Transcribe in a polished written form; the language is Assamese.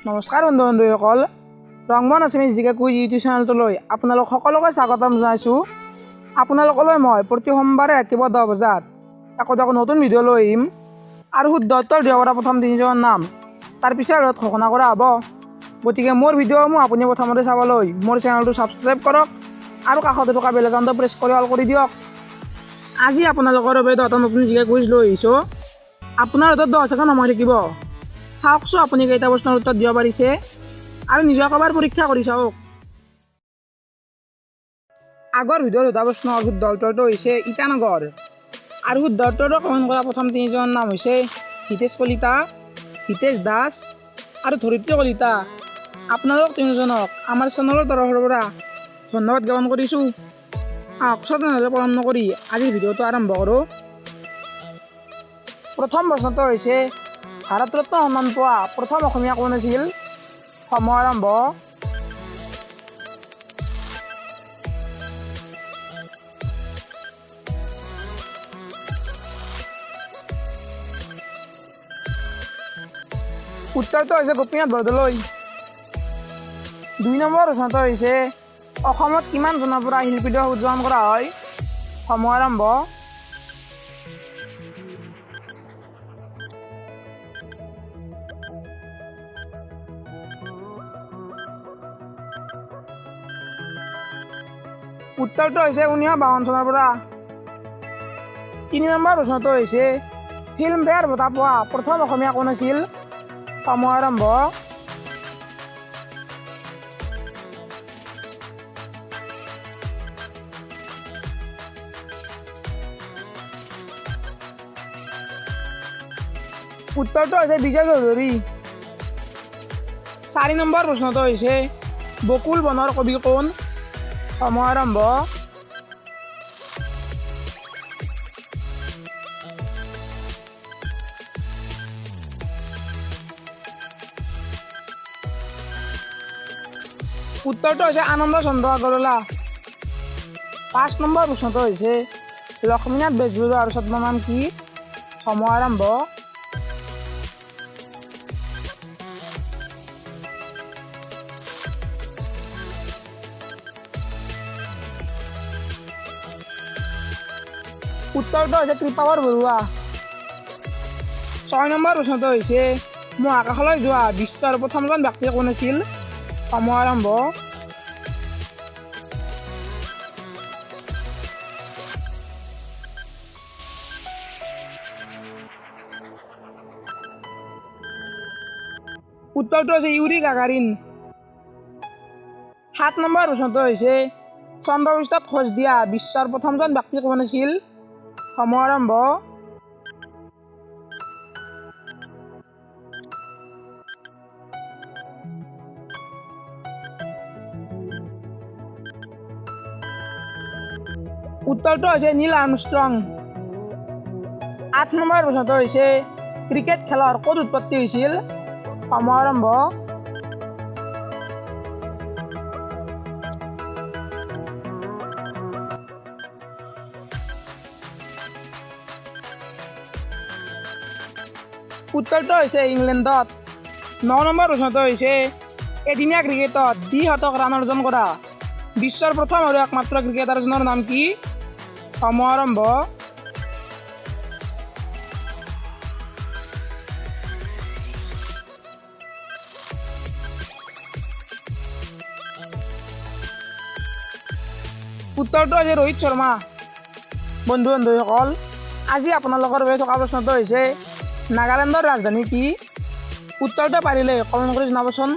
নমস্কাৰ বন্ধুসকল, ৰংমন আছামিজ জিকে কুইজ ইউটিউব চেনেলটোলৈ আপোনালোক সকলোকে স্বাগতম জনাইছোঁ। আপোনালোকলৈ মই প্ৰতি সোমবাৰে ৰাতিপুৱা 10 বজাত একো নতুন ভিডিঅ' লৈ আহিম আৰু শুদ্ধ উত্তৰ দিব পৰা প্ৰথম তিনিজনৰ নাম তাৰ পিছত ঘোষণা কৰা হ'ব। গতিকে মোৰ ভিডিঅ'সমূহ আপুনি প্ৰথমতে চাবলৈ মোৰ চেনেলটো ছাবস্ক্ৰাইব কৰক আৰু কাষতে থকা বেল আইকনটো প্ৰেছ কৰি অল কৰি দিয়ক। আজি আপোনালোকৰ বাবে এটা নতুন জিকে কুইজ লৈ আহিছোঁ। আপোনাৰ হাতত 10 ছেকেণ্ড সময় থাকিব। চাওকচোন আপুনি কেইটা প্ৰশ্নৰ উত্তৰ দিব পাৰিছে আৰু নিজকে এবাৰ পৰীক্ষা কৰি চাওক। আগৰ ভিডিঅ'ৰ সোধা প্ৰশ্নৰ শুদ্ধ উত্তৰটো হৈছে ইটানগৰ আৰু শুদ্ধ উত্তৰটো কমেণ্ট কৰা প্ৰথম তিনিজনৰ নাম হৈছে হিতেশ কলিতা, হিতেশ দাস আৰু ধৰিত্ৰী কলিতা। আপোনালোক তিনিজনক আমাৰ চেনেলৰ তৰফৰ পৰা ধন্যবাদ জ্ঞাপন কৰিছোঁ। তেনেহ'লে পলম নকৰি আজিৰ ভিডিঅ'টো আৰম্ভ কৰোঁ। প্ৰথম প্ৰশ্নটো হৈছে ভাৰত ৰত্ন সন্মান পোৱা প্ৰথম অসমীয়া কোন আছিল? সময় আৰম্ভ। উত্তৰটো হৈছে গোপীনাথ বৰদলৈ। 2 নম্বৰ প্ৰশ্নটো হৈছে অসমত কিমান চনৰ পৰা শিল্পী দিৱস উদযাপন কৰা হয়? সময় আৰম্ভ। উত্তৰটো হৈছে 1952 চনৰ পৰা। 3 নম্বৰ প্ৰশ্নটো হৈছে ফিল্মফেয়াৰ বঁটা পোৱা প্ৰথম অসমীয়া কোন আছিল? সময় আৰম্ভ। উত্তৰটো হৈছে বিজয় চৌধুৰী। 4 নম্বৰ প্ৰশ্নটো হৈছে বকুল বনৰ কবি কোন? সময় আৰম্ভ। উত্তৰটো হৈছে আনন্দ চন্দ্ৰ আগৰৱালা। 5 নম্বৰ প্ৰশ্নটো হৈছে লক্ষ্মীনাথ বেজবৰুৱাৰ ছদ্মনাম কি? সময় আৰম্ভ। উত্তৰটো হৈছে কৃপাবৰ বৰুৱা। 6 নম্বৰ প্ৰশ্নটো হৈছে মহাকাশলৈ যোৱা বিশ্বৰ প্ৰথমজন ব্যক্তি কোন আছিল? সময় আৰম্ভ। উত্তৰটো হৈছে ইউৰি গাগাৰিন। 7 নম্বৰ প্ৰশ্নটো হৈছে চন্দ্ৰপৃষ্ঠত খোজ দিয়া বিশ্বৰ প্ৰথমজন ব্যক্তি কোন আছিল? সময় আৰম্ভ। উত্তৰটো হৈছে নীল আৰ্মষ্ট্ৰং। 8 নম্বৰ প্ৰশ্নটো হৈছে ক্ৰিকেট খেলৰ ক'ত উৎপত্তি হৈছিল? সময় আৰম্ভ। উত্তৰটো হৈছে ইংলেণ্ডত। 9 নম্বৰ প্ৰশ্নটো হৈছে এদিনীয়া ক্ৰিকেটত 200 ৰান অৰ্জন কৰা বিশ্বৰ প্ৰথম আৰু একমাত্ৰ ক্ৰিকেটাৰজনৰ নাম কি? সময় আৰম্ভ। উত্তৰটো হৈছে ৰোহিত শৰ্মা। বন্ধুসকল, আজি আপোনালোকৰ বাবে থকা প্ৰশ্নটো হৈছে নাগালেণ্ডৰ ৰাজধানী কি? উত্তৰটো পাৰিলে কমেণ্ট কৰি জনাবচোন।